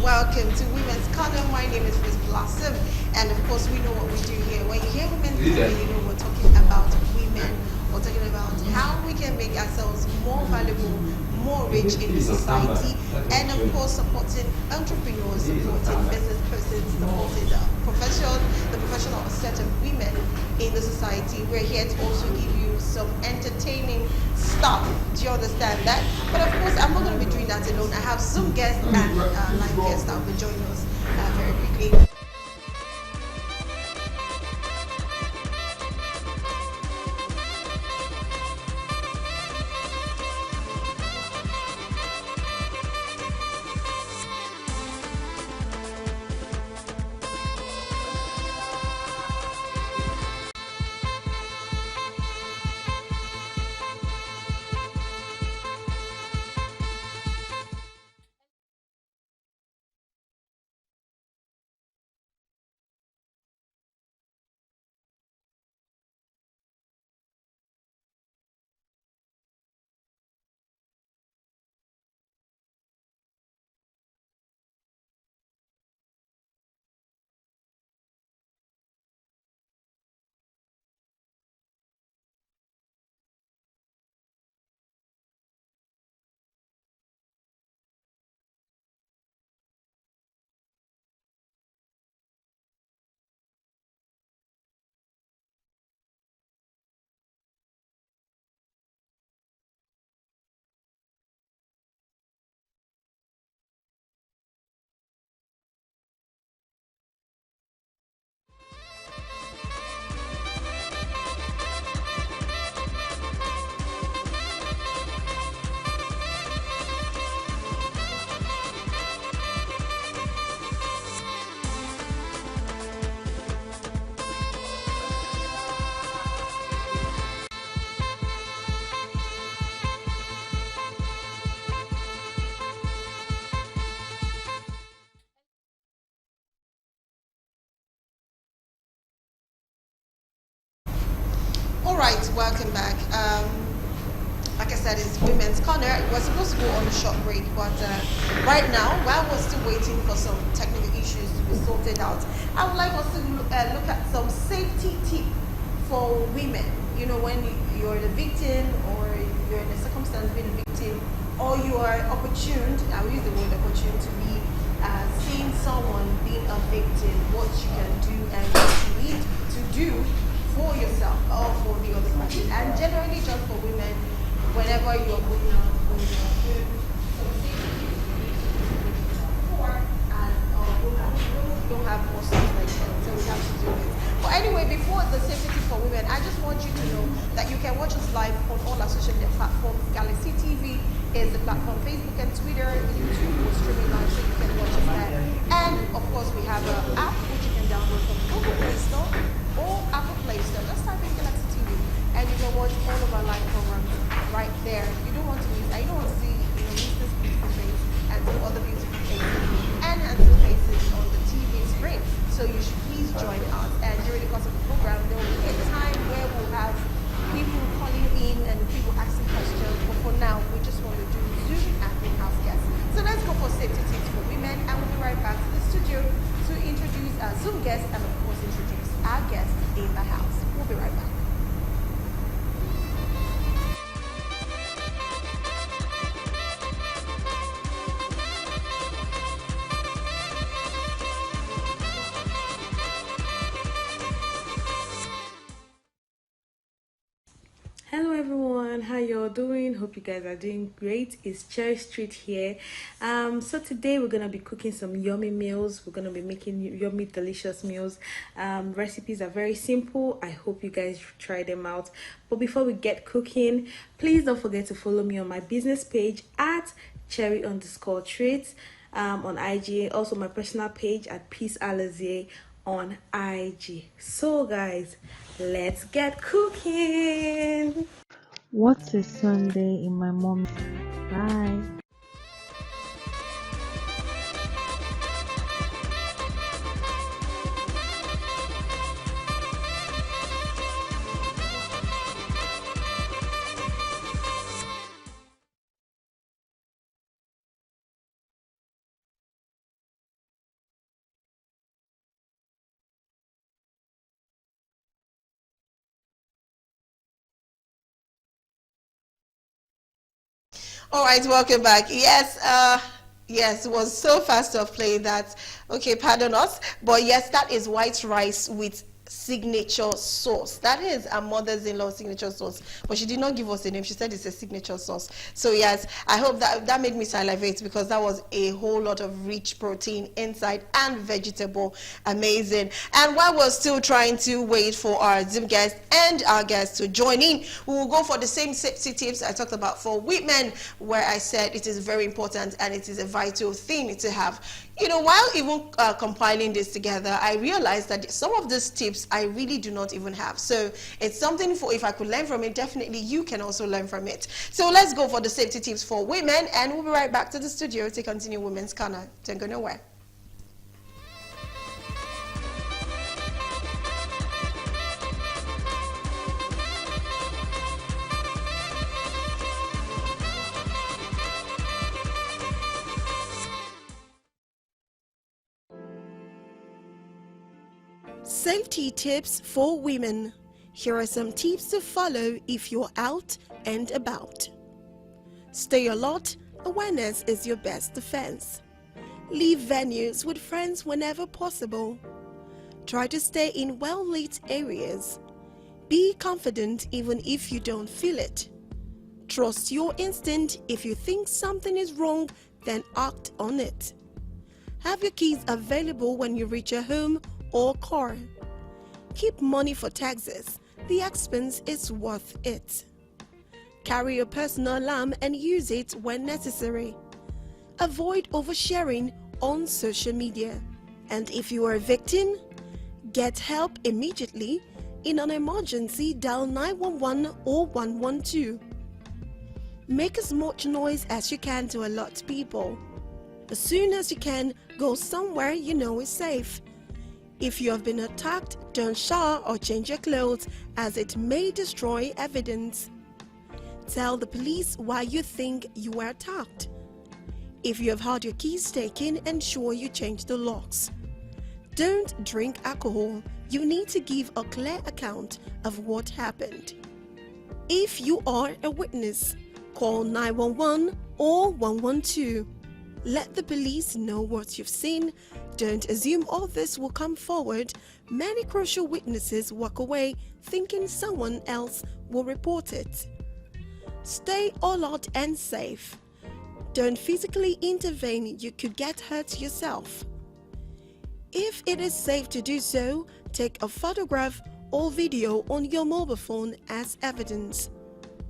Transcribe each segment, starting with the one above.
welcome to Women's Corner. My name is Miss Blossom, and of course, we know what we do here. When you hear Women's Corner, you know we're talking about women. We're talking about how we can make ourselves more valuable, more rich in the society, and of course, supporting entrepreneurs, supporting business persons, supporting the professional set of women in the society. We're here to also give you some entertaining stuff. Do you understand that? But of course, I'm not going to be doing that alone. I have Zoom guests and live guests that will be joining us very quickly. All right, welcome back. Like I said, it's Women's Corner. We're supposed to go on a short break, but right now, while we're still waiting for some technical issues to be sorted out, I would like us to look at some safety tip for women. You know, when you're the victim or you're in a circumstance being a victim, or you are opportuned, I'll use the word opportune, to be seeing someone being a victim, what you can do and what you need to do for yourself or for the other person. And generally just for women, whenever you're going out with your support and don't have more stuff like that, so we have to do it. But anyway, before the safety tip for women, I just want you to know that you can watch us live on all our social media platforms. Galaxy TV is the platform, Facebook and Twitter, YouTube is streaming live, so you can watch us there. And of course, we have an app which you can download from Google Play Store or Apple Play Store. Just type in Galaxy TV and you can watch all of our live programs right there. You don't want to miss, you don't want to see, miss this beautiful face and some other beautiful faces and handsome faces on the TV screen. So you should please join us. And during the course of the program, there will be a time where we'll have people calling in and people asking questions. But for now, we just want to do Zoom and in-house guests. So let's go for safety tips for women, and we'll be right back to the studio to introduce our Zoom guests and of course introduce our guests in the house. We'll be right back. Hello everyone, how y'all doing? Hope you guys are doing great. It's Cherry Street here. So today we're gonna be cooking some yummy meals. We're gonna be making yummy delicious meals. Recipes are very simple. I hope you guys try them out. But before we get cooking, please don't forget to follow me on my business page at cherry_treats on IG. Also my personal page at Peace Alazie on IG. So guys, let's get cooking. What's a Sunday in my mom's? Bye. All right, welcome back. Yes, it was so fast of play that, okay, pardon us. But yes, that is white rice with signature sauce. That is our mother's-in-law signature sauce. But she did not give us a name. She said it's a signature sauce. So yes, I hope that made me salivate because that was a whole lot of rich protein inside and vegetable. Amazing. And while we're still trying to wait for our Zoom guests and our guests to join in, we will go for the same safety tips I talked about for women, where I said it is very important and it is a vital thing to have. You know, while even compiling this together, I realized that some of these tips I really do not even have. So it's something for, if I could learn from it, definitely you can also learn from it. So let's go for the safety tips for women, and we'll be right back to the studio to continue Women's Corner. Don't go nowhere. Safety tips for women. Here are some tips to follow if you're out and about. Stay alert. Awareness is your best defense. Leave venues with friends whenever possible. Try to stay in well-lit areas. Be confident even if you don't feel it. Trust your instinct. If you think something is wrong, then act on it. Have your keys available when you reach your home or car. Keep money for taxes. The expense is worth it. Carry your personal alarm and use it when necessary. Avoid oversharing on social media. And if you are a victim, get help immediately. In an emergency, dial 911 or 112. Make as much noise as you can to alert people. As soon as you can, go somewhere you know is safe. If you have been attacked, don't shower or change your clothes, as it may destroy evidence. Tell the police why you think you were attacked. If you have had your keys taken, ensure you change the locks. Don't drink alcohol. You need to give a clear account of what happened. If you are a witness, call 911 or 112. Let the police know what you've seen. Don't assume others will come forward. Many crucial witnesses walk away thinking someone else will report it. Stay alert and safe. Don't physically intervene. You could get hurt yourself. If it is safe to do so, take a photograph or video on your mobile phone as evidence.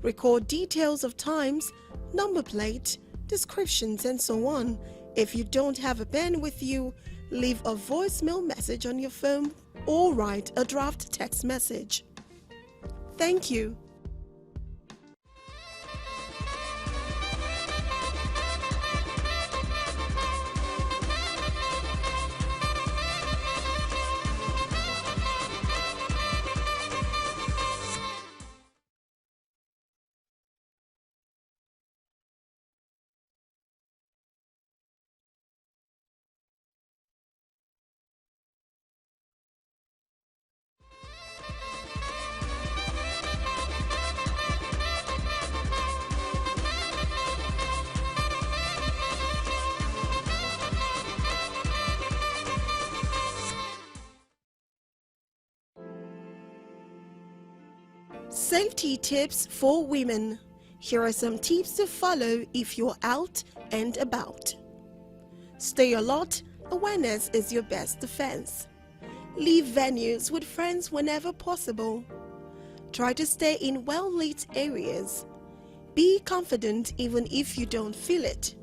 Record details of times, number plate, descriptions, and so on. If you don't have a pen with you, leave a voicemail message on your phone or write a draft text message. Thank you. Safety tips for women. Here are some tips to follow if you're out and about. Stay alert. Awareness is your best defense. Leave venues with friends whenever possible. Try to stay in well-lit areas. Be confident even if you don't feel it.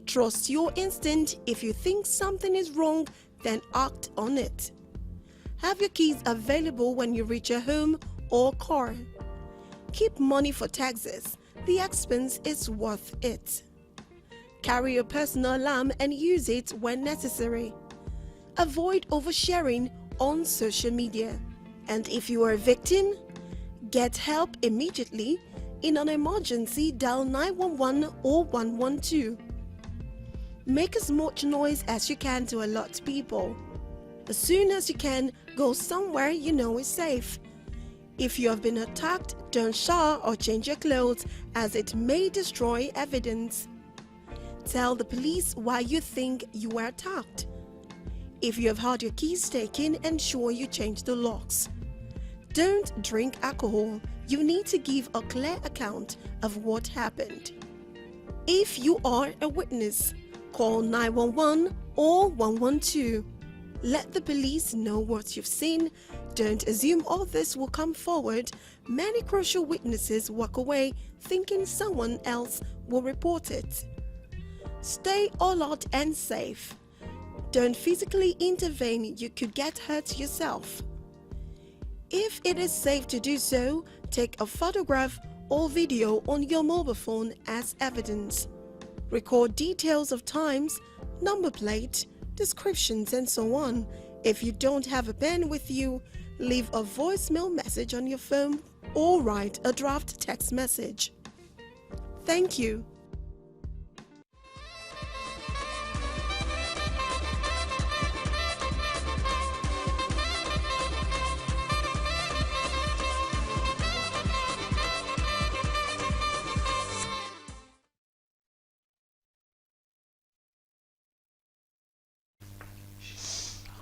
Trust your instinct. If you think something is wrong, then act on it. Have your keys available when you reach your home or car. Keep money for taxes. The expense is worth it. Carry your personal alarm and use it when necessary. Avoid oversharing on social media. And if you are a victim, get help immediately. In an emergency, dial 911 or 112. Make as much noise as you can to alert people. As soon as you can, go somewhere you know is safe. If you have been attacked, don't shower or change your clothes as it may destroy evidence. Tell the police why you think you were attacked. If you have had your keys taken, ensure you change the locks. Don't drink alcohol. You need to give a clear account of what happened. If you are a witness, call 911 or 112. Let the police know what you've seen. Don't assume others will come forward. Many crucial witnesses walk away thinking someone else will report it. Stay alert and safe. Don't physically intervene, you could get hurt yourself. If it is safe to do so, take a photograph or video on your mobile phone as evidence. Record details of times, number plate, descriptions, and so on. If you don't have a pen with you, leave a voicemail message on your phone or write a draft text message. Thank you.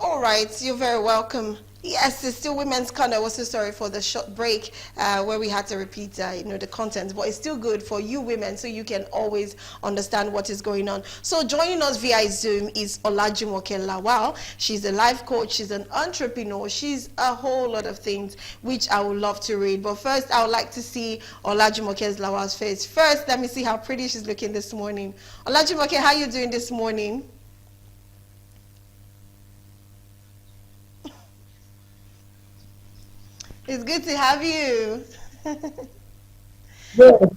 All right, you're very welcome. Yes, it's still Women's Corner. We're so sorry for the short break where we had to repeat, the content, but it's still good for you women so you can always understand what is going on. So joining us via Zoom is Olajumoke Lawal. She's a life coach. She's an entrepreneur. She's a whole lot of things which I would love to read. But first, I would like to see Olajumoke Lawal's face. First, let me see how pretty she's looking this morning. Olajumoke, how are you doing this morning? It's good to have you. Good.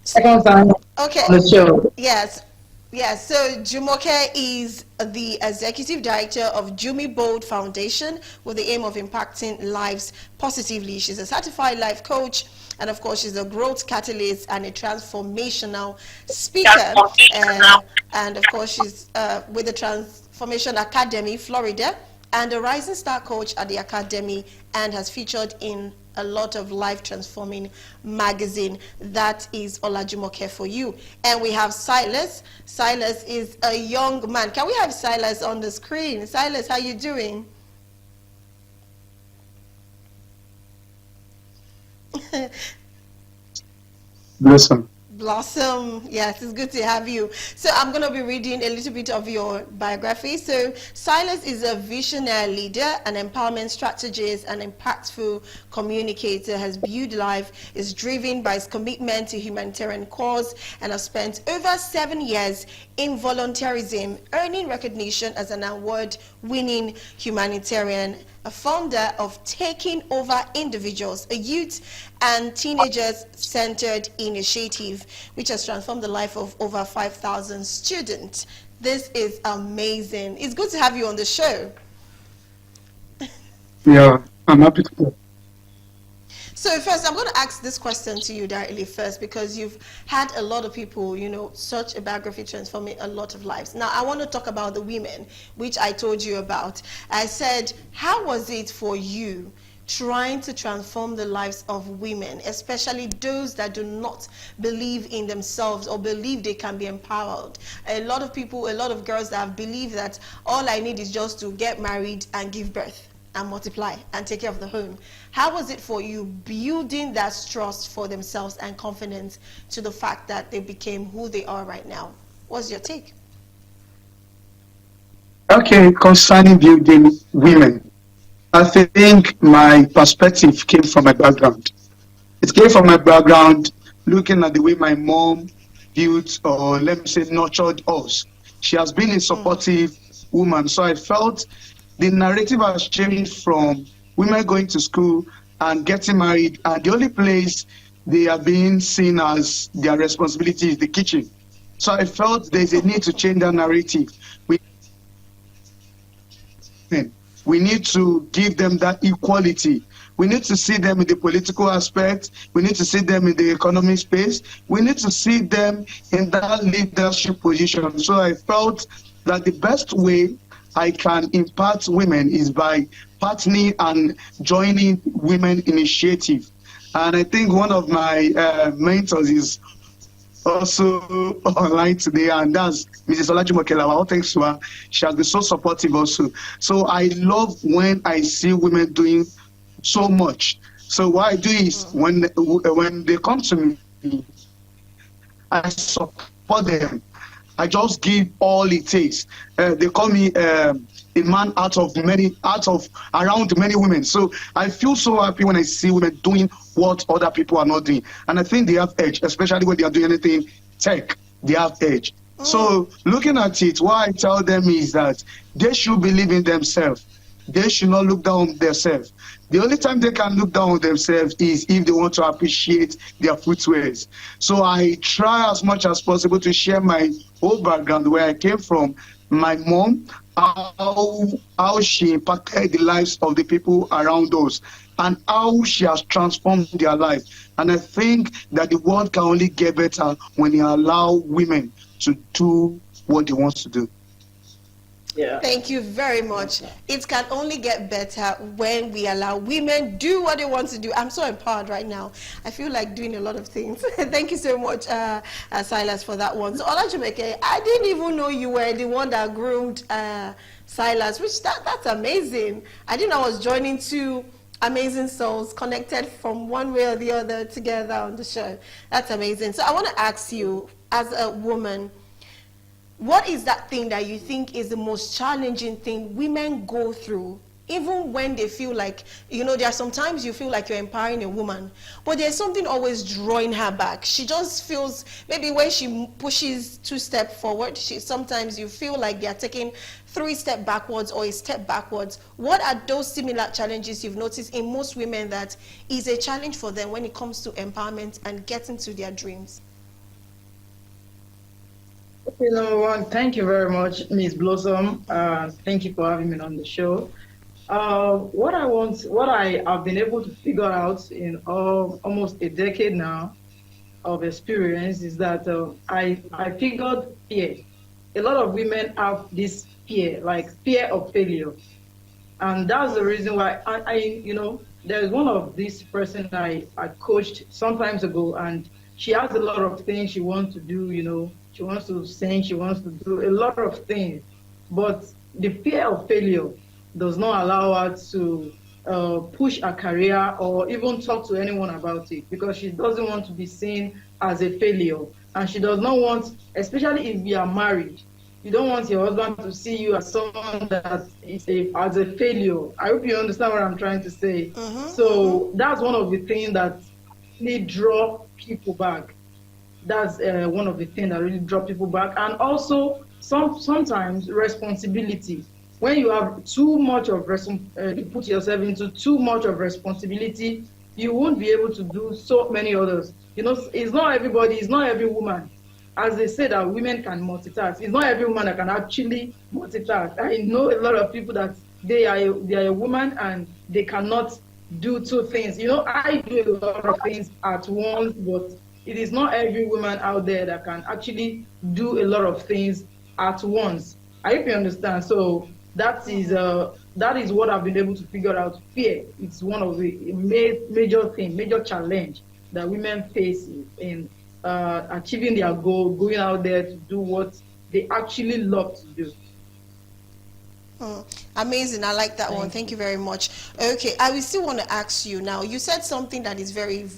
Second time Okay. on the show. Yes. Yes. So Jumoke is the executive director of Jumi Bold Foundation with the aim of impacting lives positively. She's a certified life coach, and of course, she's a growth catalyst and a transformational speaker. And of course, she's with the Transformation Academy, Florida, and a rising star coach at the Academy, and has featured in a lot of life transforming magazine. That is Olajumoke for you. And we have Silas. Silas is a young man. Can we have Silas on the screen? Silas, how you doing? Blossom. Blossom, yes, it's good to have you. So I'm going to be reading a little bit of your biography. So Silas is a visionary leader, an empowerment strategist, an impactful communicator, has built life, is driven by his commitment to humanitarian cause, and has spent over 7 years in volunteerism, earning recognition as an award-winning humanitarian, a founder of Taking Over Individuals, a youth and teenagers-centered initiative which has transformed the life of over 5,000 students. This is amazing. It's good to have you on the show. Yeah, I'm happy to. So first, I'm going to ask this question to you directly first, because you've had a lot of people, such a biography transforming a lot of lives. Now, I want to talk about the women, which I told you about. I said, how was it for you trying to transform the lives of women, especially those that do not believe in themselves or believe they can be empowered? A lot of people, a lot of girls that have believed that all I need is just to get married and give birth and multiply and take care of the home. How was it for you building that trust for themselves and confidence to the fact that they became who they are right now? What's your take? Okay, concerning building women, I think my perspective came from my background. It came from my background looking at the way my mom built, or let me say, nurtured us. She has been a supportive woman, so I felt the narrative has changed from women going to school and getting married, and the only place they are being seen as their responsibility is the kitchen. So I felt there's a need to change that narrative. We need to give them that equality. We need to see them in the political aspect. We need to see them in the economic space. We need to see them in that leadership position. So I felt that the best way I can impact women is by partnering and joining women initiative. And I think one of my mentors is also online today, and that's Mrs. Olajumokela. All thanks to her, she has been so supportive also. So I love when I see women doing so much. So what I do is when they come to me, I support them. I just give all it takes. They call me a man out of around many women. So I feel so happy when I see women doing what other people are not doing. And I think they have edge, especially when they are doing anything tech, they have edge. So looking at it, what I tell them is that they should believe in themselves. They should not look down on themselves. The only time they can look down on themselves is if they want to appreciate their footwears. So I try as much as possible to share my whole background, where I came from, my mom, how she impacted the lives of the people around us, and how she has transformed their life. And I think that the world can only get better when you allow women to do what they want to do. Yeah. Thank you very much. It can only get better when we allow women do what they want to do. I'm so empowered right now. I feel like doing a lot of things. Thank you so much, Silas, for that one. So Olajumeke, I didn't even know you were the one that groomed Silas, which that's amazing. I didn't know I was joining two amazing souls connected from one way or the other together on the show. That's amazing. So I want to ask you, as a woman, what is that thing that you think is the most challenging thing women go through, even when they feel like, you know, there are sometimes you feel like you're empowering a woman, but there's something always drawing her back. She just feels, maybe when she pushes 2 steps forward, sometimes you feel like they're taking 3 steps backwards or a step backwards. What are those similar challenges you've noticed in most women that is a challenge for them when it comes to empowerment and getting to their dreams? Okay, number one, thank you very much, Ms. Blossom. Thank you for having me on the show. What I have been able to figure out in almost a decade now of experience is that I figured fear. A lot of women have this fear, like fear of failure. And that's the reason why there's one of this person I coached some times ago, and she has a lot of things she wants to do, she wants to sing, she wants to do a lot of things, but the fear of failure does not allow her to push her career or even talk to anyone about it, because she doesn't want to be seen as a failure. And she does not want, especially if you are married, you don't want your husband to see you as someone that is as a failure. I hope you understand what I'm trying to say. So that's one of the things that really draw people back. That's one of the things that really draw people back. And also sometimes responsibility. When you have too much of you put yourself into too much of responsibility, you won't be able to do so many others. It's not everybody, it's not every woman. As they say that women can multitask, it's not every woman that can actually multitask. I know a lot of people that they are a woman and they cannot do 2 things. I do a lot of things at once, but it is not every woman out there that can actually do a lot of things at once. I hope you understand. So that is what I've been able to figure out. Fear, it's one of the major challenge that women face in achieving their goal, going out there to do what they actually love to do. Amazing. I like that one. Thank you very much. Okay, I will still want to ask you now. You said something that is very,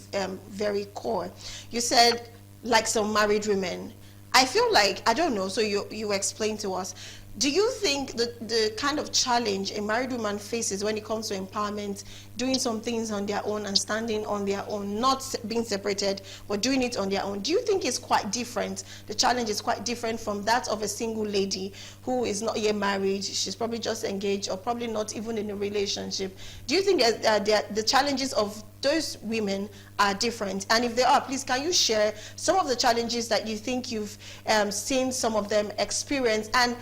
very core. You said, like some married women. I feel like, I don't know, so you explain to us. Do you think the kind of challenge a married woman faces when it comes to empowerment, doing some things on their own and standing on their own, not being separated, but doing it on their own, do you think it's quite different? The challenge is quite different from that of a single lady who is not yet married, she's probably just engaged or probably not even in a relationship. Do you think that the challenges of those women are different? And if they are, please can you share some of the challenges that you think you've seen some of them experience? And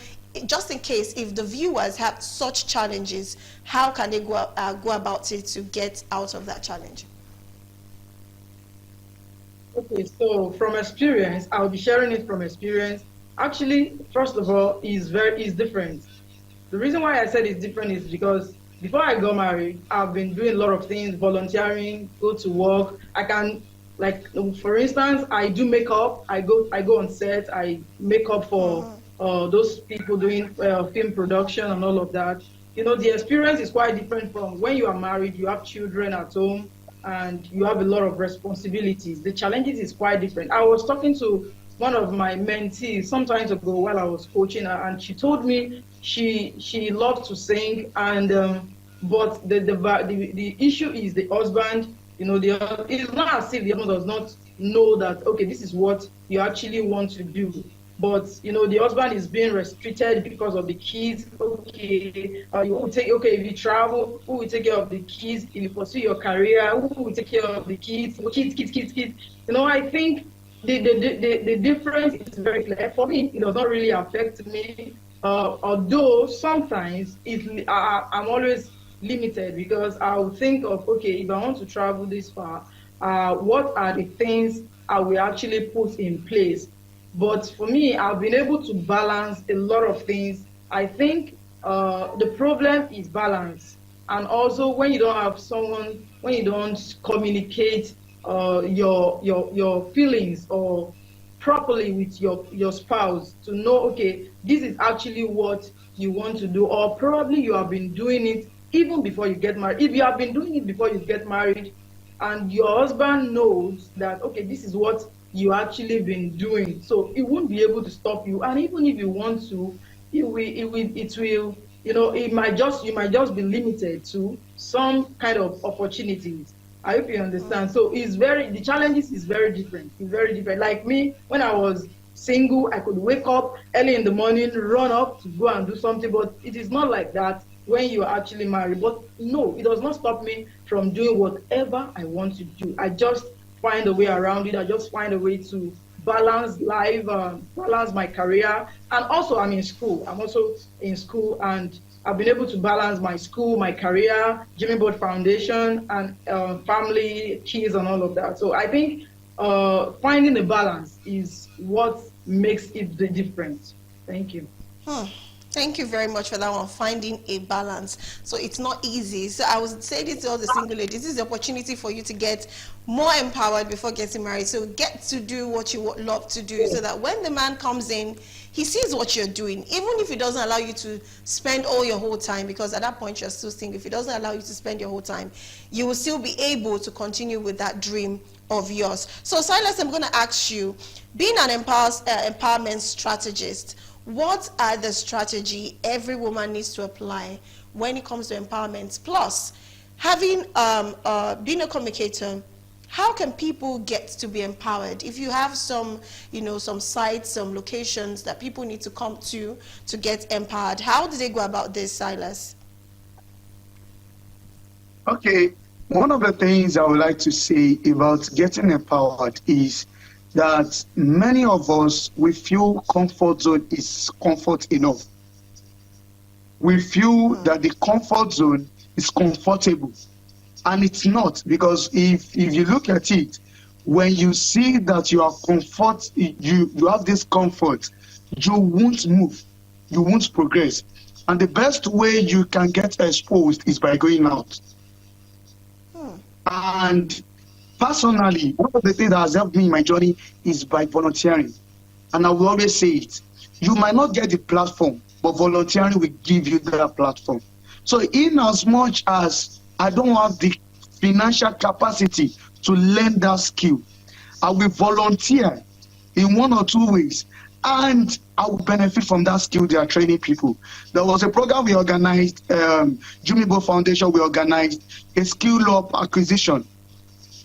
just in case, if the viewers have such challenges, how can they go about it to get out of that challenge? Okay, so from experience, I'll be sharing it from experience. Actually, first of all, is different. The reason why I said it's different is because before I got married, I've been doing a lot of things, volunteering, go to work. I can, like, for instance, I do makeup. I go on set. I make up for those people doing film production and all of that. You know, the experience is quite different from when you are married, you have children at home, and you have a lot of responsibilities. The challenges is quite different. I was talking to one of my mentees some time ago while I was coaching her, and she told me she loved to sing, and but the issue is the husband. You know, it's not as if the husband does not know that, okay, this is what you actually want to do. But, you know, the husband is being restricted because of the kids. Okay, you will take, okay, if you travel, who will take care of the kids? If you pursue your career, who will take care of the kids? Kids. You know, I think the difference is very clear. For me, it does not really affect me. Although sometimes I'm always limited, because I'll think of, okay, if I want to travel this far, what are the things I will actually put in place? But for me, I've been able to balance a lot of things. I think the problem is balance. And also when you don't have someone, when you don't communicate your feelings or properly with your spouse to know, okay, this is actually what you want to do, or probably you have been doing it even before you get married. If you have been doing it before you get married and your husband knows that, okay, this is what you actually been doing, so it won't be able to stop you. And even if you want to, it will, you know, you might just be limited to some kind of opportunities. I hope you understand. So the challenges is very different. It's very different. Like me, when I was single, I could wake up early in the morning, run up to go and do something, but it is not like that when you are actually married. But no, it does not stop me from doing whatever I want to do. I just find a way around it. I just find a way to balance life, balance my career. And also I'm in school. I'm also in school, and I've been able to balance my school, my career, Jimmy Board Foundation, and family, kids, and all of that. So I think finding a balance is what makes it the difference. Thank you. Thank you very much for that one, finding a balance. So it's not easy. So I would say this to all the single ladies, this is the opportunity for you to get more empowered before getting married. So get to do what you love to do, so that when the man comes in, he sees what you're doing, even if it doesn't allow you to spend all your whole time, because at that point you're still single. If it doesn't allow you to spend your whole time, you will still be able to continue with that dream of yours. So Silas, I'm going to ask you, being an empowerment strategist, what are the strategy every woman needs to apply when it comes to empowerment? Plus, having being a communicator, how can people get to be empowered? If you have some, you know, some sites, some locations that people need to come to get empowered, how do they go about this, Silas? Okay, one of the things I would like to say about getting empowered is that many of us, we feel comfort zone is comfort enough. We feel that the comfort zone is comfortable, and it's not, because if you look at it, when you see that you are you have this comfort, you won't move, you won't progress. And the best way you can get exposed is by going out. And personally, one of the things that has helped me in my journey is by volunteering. And I will always say it. You might not get the platform, but volunteering will give you that platform. So in as much as I don't have the financial capacity to learn that skill, I will volunteer in one or two ways, and I will benefit from that skill they are training people. There was a program we organized, Jimmy Board Foundation, we organized a skill up acquisition.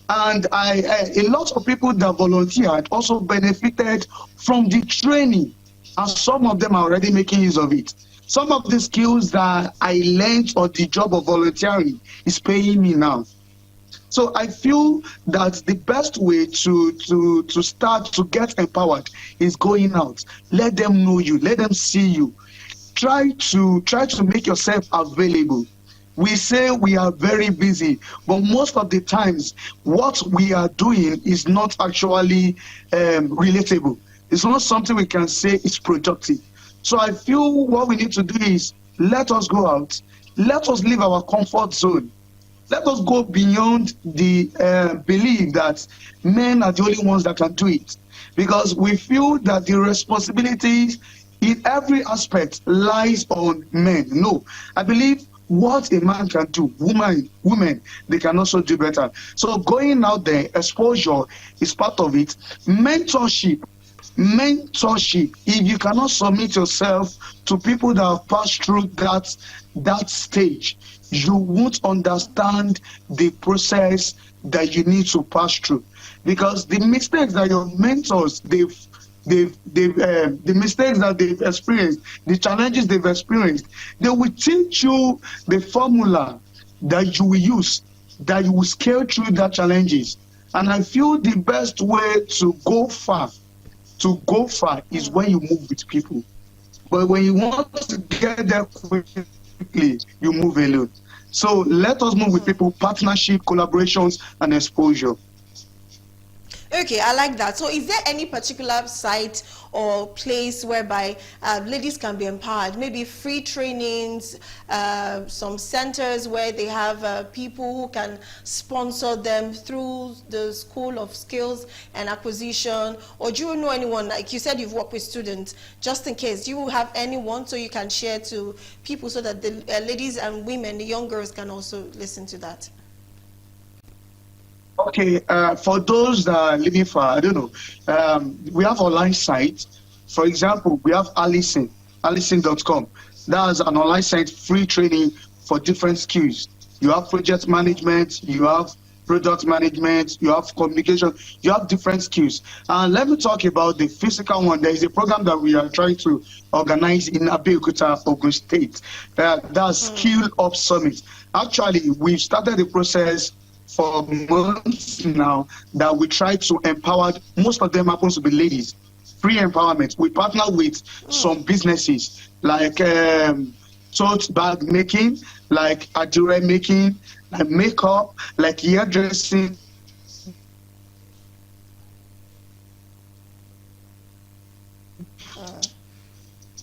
And a lot of people that volunteered also benefited from the training, and some of them are already making use of it. Some of the skills that I learned on the job of volunteering is paying me now. So I feel that the best way to start to get empowered is going out. Let them know you, let them see you. Try to make yourself available. We say we are very busy, but most of the times what we are doing is not actually relatable. It's not something we can say is productive. So I feel what we need to do is Let us go out. Let us leave our comfort zone. Let us go beyond the belief that men are the only ones that can do it, because we feel that the responsibilities in every aspect lies on men. No, I believe what a man can do, women, they can also do better. So going out there, exposure is part of it. Mentorship, if you cannot submit yourself to people that have passed through that stage, you won't understand the process that you need to pass through, because the mistakes that your mentors the mistakes that they've experienced, the challenges they've experienced, they will teach you the formula that you will use, that you will scale through the challenges. And I feel the best way to go far is when you move with people. But when you want to get there quickly, you move alone. So let us move with people, partnership, collaborations, and exposure. Okay, I like that. So is there any particular site or place whereby ladies can be empowered? Maybe free trainings, some centers where they have people who can sponsor them through the School of Skills and Acquisition? Or do you know anyone, like you said you've worked with students, just in case, do you have anyone so you can share to people so that the ladies and women, the young girls, can also listen to that? Okay, for those that are living far, I don't know, we have online sites. For example, we have Allison.com. That's an online site, free training for different skills. You have project management, you have product management, you have communication, you have different skills. And let me talk about the physical one. There is a program that we are trying to organize in Abeokuta, Ogun State. That's Skill Up Summit. Actually, we've started the process for months now that we try to empower. Most of them happens to be ladies. Free empowerment. We partner with some businesses like tote bag making, like adire making, like makeup, like hairdressing.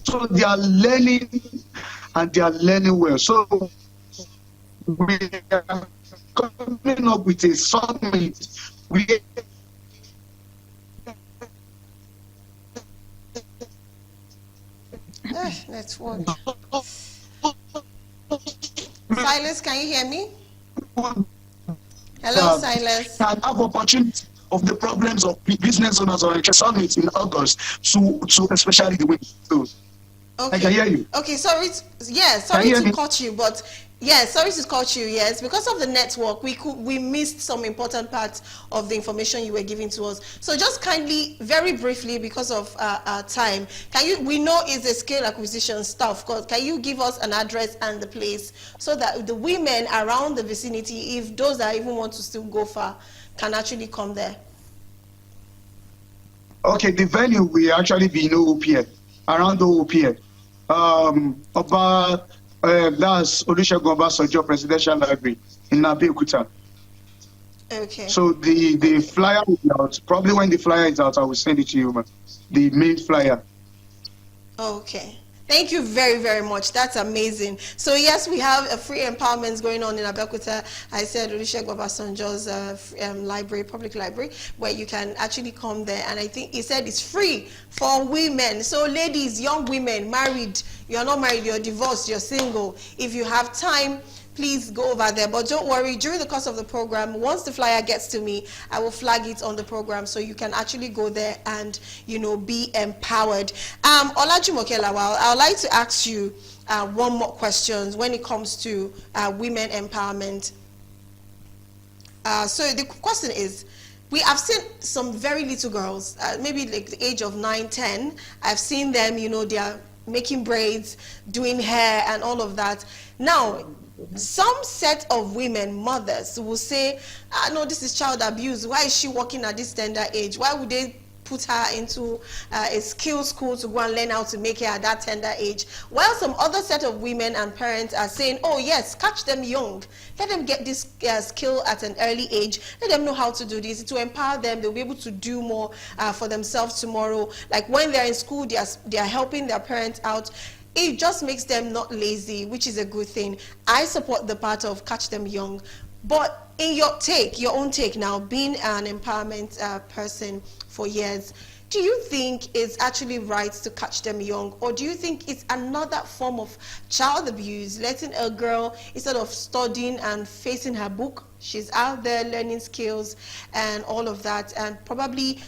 So they are learning, and they are learning well. So we are coming up with a summit. Network. Silas, can you hear me? Hello, Silas. Can have opportunity of the problems of business owners or a summit in August to especially the women. So, okay. I can hear you. Okay, sorry to cut you, but sorry to cut you. Yes, because of the network, we missed some important parts of the information you were giving to us. So just kindly, very briefly, because of time, we know it's a scale acquisition stuff. Can you give us an address and the place so that the women around the vicinity, if those that even want to still go far, can actually come there? Okay, the venue will actually be in OOPN, around OOPN. About that's Olusegun Obasanjo Presidential Library in Abeokuta. Okay. So the flyer will be out. Probably when the flyer is out, I will send it to you, man. The main flyer. Okay. Thank you very, very much. That's amazing. So yes, we have a free empowerment going on in Abeokuta. I said Olusegun Obasanjo's library, public library, where you can actually come there. And I think he said it's free for women. So ladies, young women, married, you're not married, you're divorced, you're single. If you have time, please go over there. But don't worry, during the course of the program, once the flyer gets to me, I will flag it on the program so you can actually go there and, be empowered. Olajumoke Lawal, I would like to ask you one more question when it comes to women empowerment. So the question is, we have seen some very little girls, maybe like the age of 9, 10. I've seen them, they are making braids, doing hair and all of that. Now, some set of women, mothers, will say, no, this is child abuse. Why is she working at this tender age? Why would they put her into a skill school to go and learn how to make hair at that tender age? While some other set of women and parents are saying, oh yes, catch them young. Let them get this skill at an early age. Let them know how to do this. To empower them, they'll be able to do more for themselves tomorrow. Like when they're in school, they are helping their parents out. it just makes them not lazy, which is a good thing. I support the part of catch them young. But in your own take now, being an empowerment person for years, do you think it's actually right to catch them young, or do you think it's another form of child abuse, letting a girl, instead of studying and facing her book, she's out there learning skills and all of that, and probably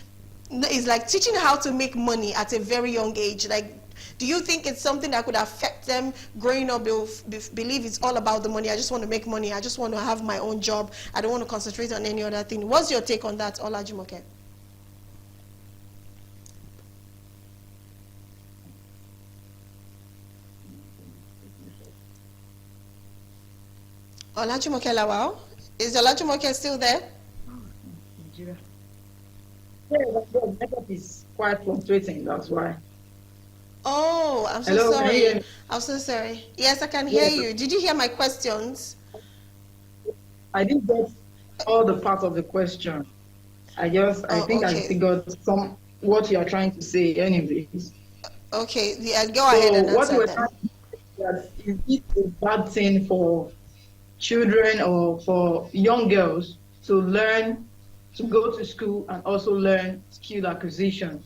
it's like teaching her how to make money at a very young age? Like, do you think it's something that could affect them growing up? They'll believe it's all about the money. I just want to make money. I just want to have my own job. I don't want to concentrate on any other thing. What's your take on that, Olajumoke? Olajumoke Lawal? Is Olajumoke still there? Nigeria. Yeah, the network is quite fluctuating, that's why. Oh, I'm so Hello, can you hear sorry. me? I'm so sorry. Yes, I can hear Yes. you. Did you hear my questions? I didn't get all the parts of the question. I Oh, think I okay. figured what you are trying to say anyways. Okay, yeah, go ahead and What you answer were then. trying to say is that is it a bad thing for children or for young girls to learn, to go to school and also learn skill acquisition?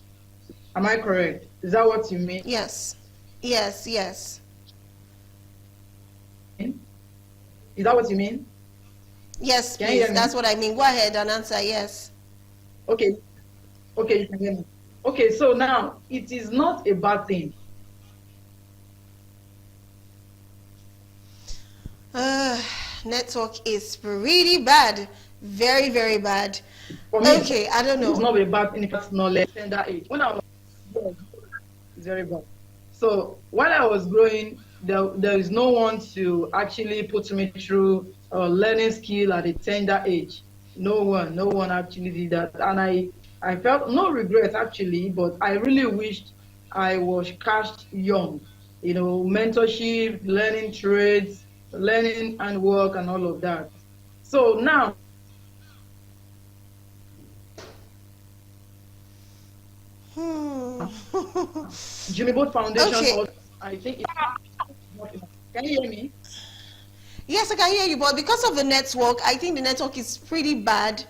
Am I correct? Is that what you mean? Yes, yes, yes. Is that what you mean? Yes, Can you hear please. me? That's what I mean. Go ahead and answer yes. Okay, okay, you can hear me. Okay, so now it is not a bad thing. Network is pretty bad. Very, very bad. For me, Okay, I don't it's know. not a bad thing if it's knowledge tender age. When I was young, it's very bad. So while I was growing, there is no one to actually put me through learning skill at a tender age. No one actually did that. And I felt no regret actually, but I really wished I was catched young. You know, mentorship, learning trades, learning and work and all of that. So now, Jimmy Boat Foundation, Okay. also, I think can you hear me? Yes, I can hear you, but because of the network, I think the network is pretty bad.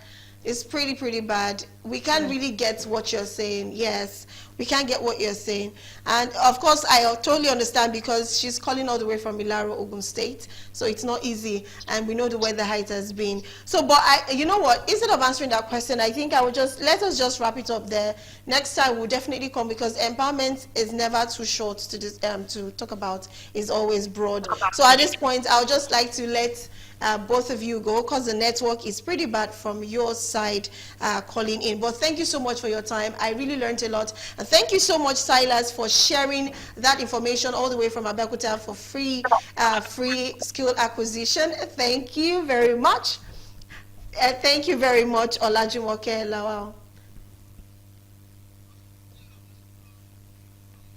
It's pretty bad. We can't really get what you're saying. Yes, we can't get what you're saying. And of course, I totally understand because she's calling all the way from Ilaro, Ogun State. So it's not easy. And we know the weather height has been. So, but you know what? Instead of answering that question, I think I would let us just wrap it up there. Next time we'll definitely come because empowerment is never too short to talk about. It's always broad. So at this point, I would just like to let both of you go because the network is pretty bad from your side calling in. But thank you so much for your time. I really learned a lot. And thank you so much, Silas, for sharing that information all the way from Abeokuta for free skill acquisition. Thank you very much. Thank you very much, Olajumoke Lawal.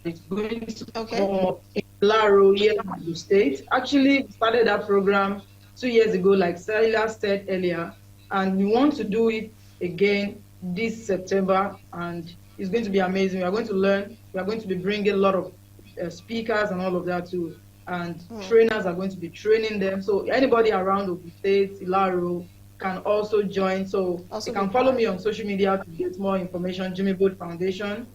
It's going to Okay. come in Laro here in the state. Actually, we started that program 2 years ago, like Silas said earlier, and we want to do it again this September, and it's going to be amazing. We are going to learn. We are going to be bringing a lot of speakers and all of that too, and trainers are going to be training them. So anybody around Ogun State, Ilaro, can also join. So Also you can be follow part. me on social media to get more information. Jimmy Boat Foundation,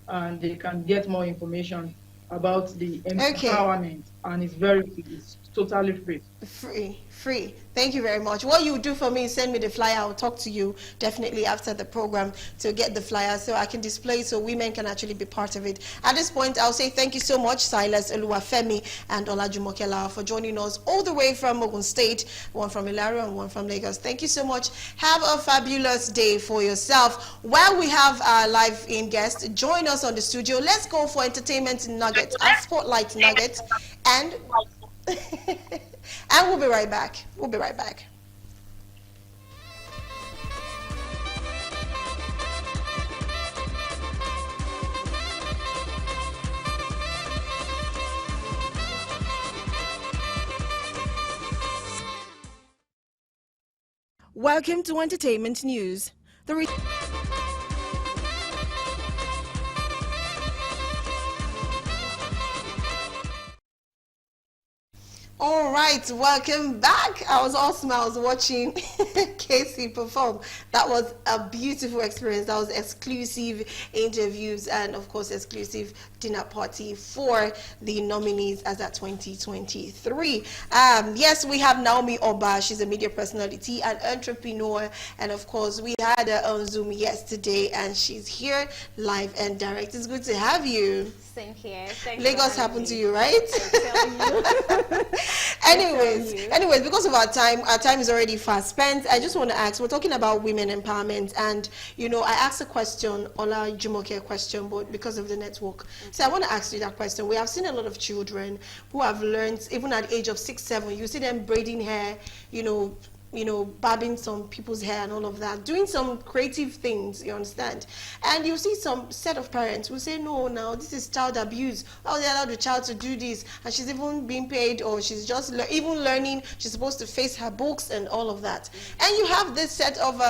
and they can get more information about the empowerment, and it's totally free. Free. Thank you very much. What you do for me is send me the flyer. I'll talk to you definitely after the program to get the flyer so I can display so women can actually be part of it. At this point, I'll say thank you so much, Silas Oluwafemi and Olajumoke Lawal, for joining us all the way from Ogun State, one from Ilaro and one from Lagos. Thank you so much. Have a fabulous day for yourself. While we have our live in guest, join us on the studio. Let's go for entertainment nuggets, our spotlight nuggets, and and we'll be right back. We'll be right back. Welcome to Entertainment News. All right, welcome back. I was all smiles watching Casey perform. That was a beautiful experience. That was exclusive interviews and, of course, exclusive dinner party for the nominees as at 2023. Yes, we have Naomi Oba. She's a media personality and entrepreneur. And, of course, we had her on Zoom yesterday, and she's here live and direct. It's good to have you. Same here. Thanks. Lagos happened to you, right? I tell you. Anyways, because of our time is already fast spent. I just want to ask, we're talking about women empowerment, and you know, I asked a question, Ola Jumoke question, but because of the network. So I want to ask you that question. We have seen a lot of children who have learned, even at the age of 6, 7, you see them braiding hair, you know, bobbing some people's hair and all of that, doing some creative things, you understand? And you see some set of parents who say, no, now this is child abuse. How they allow the child to do this? And she's even being paid, or she's just even learning. She's supposed to face her books and all of that. And you have this set of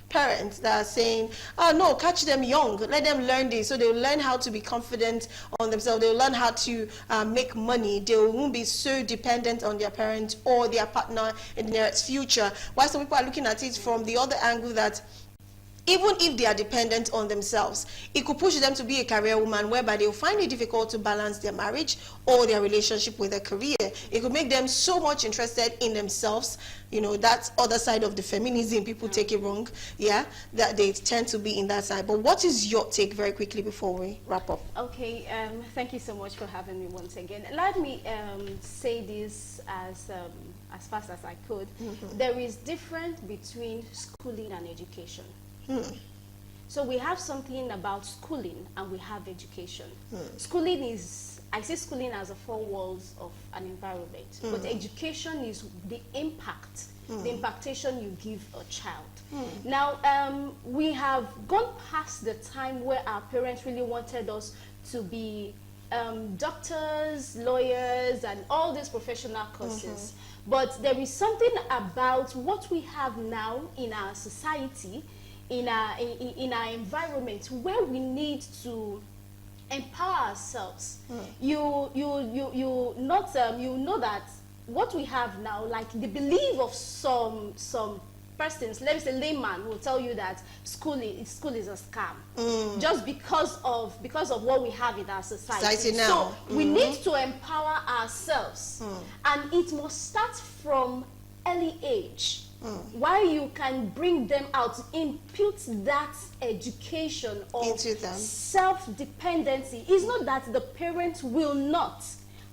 parents that are saying, oh no, catch them young, let them learn this, so they'll learn how to be confident on themselves, they'll learn how to make money, they won't be so dependent on their parents or their partner in the nearest future. While some people are looking at it from the other angle, that even if they are dependent on themselves, it could push them to be a career woman, whereby they'll find it difficult to balance their marriage or their relationship with a career. It could make them so much interested in themselves, you know, that other side of the feminism, people take it wrong, yeah, that they tend to be in that side. But what is your take, very quickly, before we wrap up? Okay, thank you so much for having me once again. Let me say this as fast as I could. There is difference between schooling and education. So we have something about schooling and we have education. Schooling is, I see schooling as the 4 walls of an environment, but education is the impact, the impactation you give a child. Now, we have gone past the time where our parents really wanted us to be doctors, lawyers, and all these professional courses. But there is something about what we have now in our society, in our environment, where we need to empower ourselves. You know that what we have now, like the belief of some persons, let me say layman, will tell you that school is a scam, just because of what we have in our society now. So we need to empower ourselves, and it must start from early age. While you can bring them out, impute that education of self-dependency. It's not that the parents will not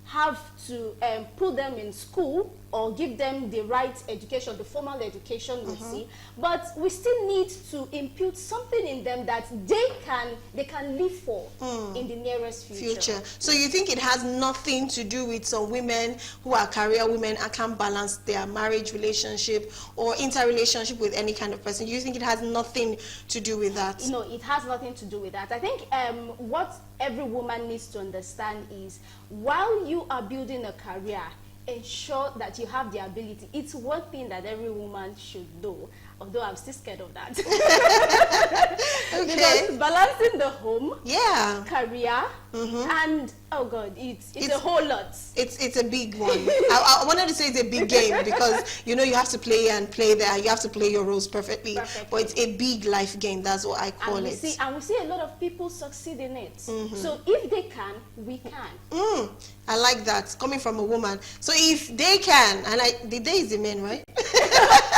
have to put them in school or give them the right education, the formal education we see, but we still need to impute something in them that they can live for in the nearest future. So you think it has nothing to do with some women who are career women and can't balance their marriage relationship or interrelationship with any kind of person? You think it has nothing to do with that? No, it has nothing to do with that. I think what every woman needs to understand is, while you are building a career, ensure that you have the ability. It's one thing that every woman should know, although I'm still scared of that. Because balancing the home, career, and oh God, it's a whole lot. It's a big one. I wanted to say it's a big game, because you know you have to play and play there. You have to play your roles perfectly. But it's a big life game. That's what I call it. We see a lot of people succeed in it. So if they can, we can. I like that, coming from a woman. So if they can, and the day is the men, right?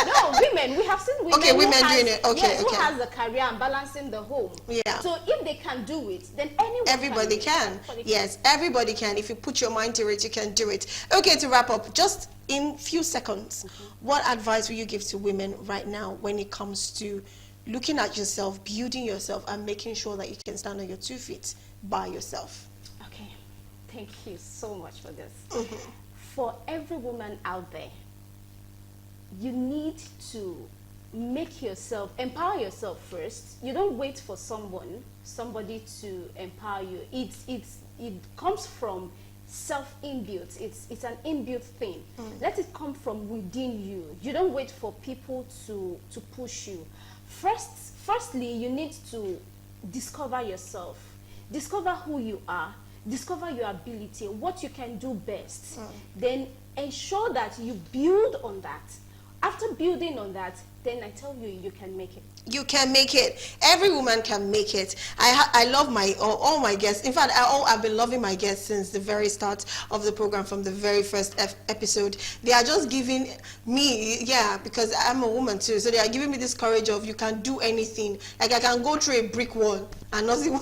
No, women. We have seen women. Okay, women doing it. Okay, who has a career and balancing the home. Yeah. So if they can do it, then everybody can. Yes, everybody can. If you put your mind to it, you can do it. Okay, to wrap up, just in few seconds, what advice will you give to women right now when it comes to looking at yourself, building yourself, and making sure that you can stand on your 2 feet by yourself? Okay, thank you so much for this. For every woman out there, you need to empower yourself first. You don't wait for somebody to empower you. It comes from self-inbuilt. It's an inbuilt thing. Let it come from within you. You don't wait for people to push you. Firstly, you need to discover yourself. Discover who you are. discover your ability, what you can do best, then ensure that you build on that. After building on that, then I tell you, you can make it. You can make it. Every woman can make it. I love my all my guests. In fact, I've been loving my guests since the very start of the program, from the very first episode. They are just giving me, because I'm a woman too, so they are giving me this courage of you can do anything. Like I can go through a brick wall and nothing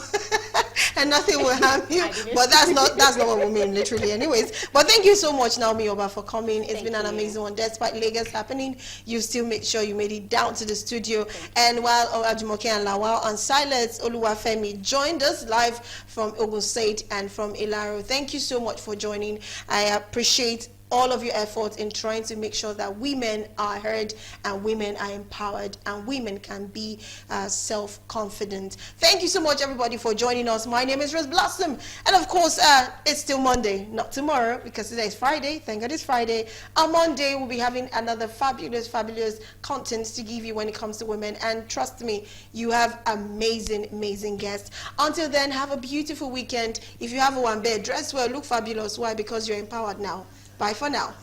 and nothing will harm you. But that's not what we mean literally anyways. But thank you so much, Naomi Oba, for coming. It's been an amazing one. Despite Lagos happening, you still make sure you made it down to the studio. And while Ajumoke and Lawal and Silas Oluwafemi joined us live from Ogun State and from Ilaro, thank you so much for joining. I appreciate all of your efforts in trying to make sure that women are heard and women are empowered and women can be self-confident. Thank you so much, everybody, for joining us. My name is Rose Blossom, and of course, it's still Monday, not tomorrow, because today is Friday. Thank God it's Friday. On Monday, we'll be having another fabulous content to give you when it comes to women, and trust me, you have amazing guests. Until then, have a beautiful weekend. If you have a one bed, dress well, look fabulous. Why? Because you're empowered now. Bye for now.